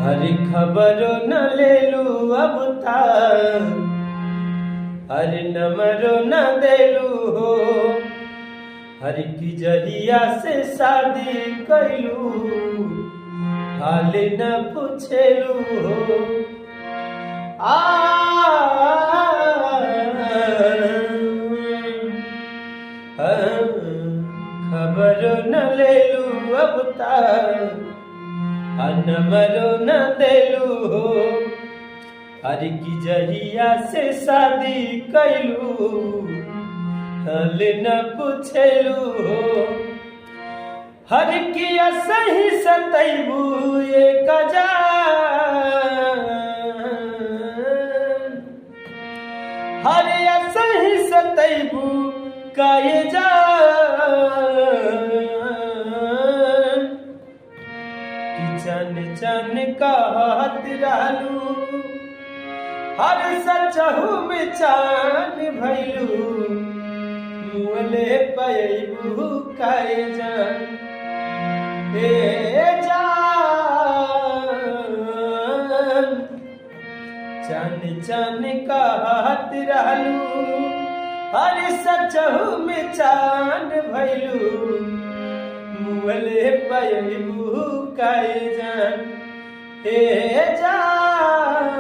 हरी खबरो न ले लू अब तक, हरी नंबरो न दे लू हो। हरी की जहिया से शादी कैलू हाल न पूछेलू हो। खबरो न ले लू अब तक, नंबरो न देलू हो। हर की जहिया से शादी कैलू हाल न पूछेलू हो। हर की सही सतैबू एक हर सही सतैबू काये जा चन चन कहत रहलू हर सचहू में चान भैलू मुँहले पैबू काये जान हे जान। चन चन कहत रहलू हर सचहू में चान भैलू मुँहले पैबू काये जान हे जान।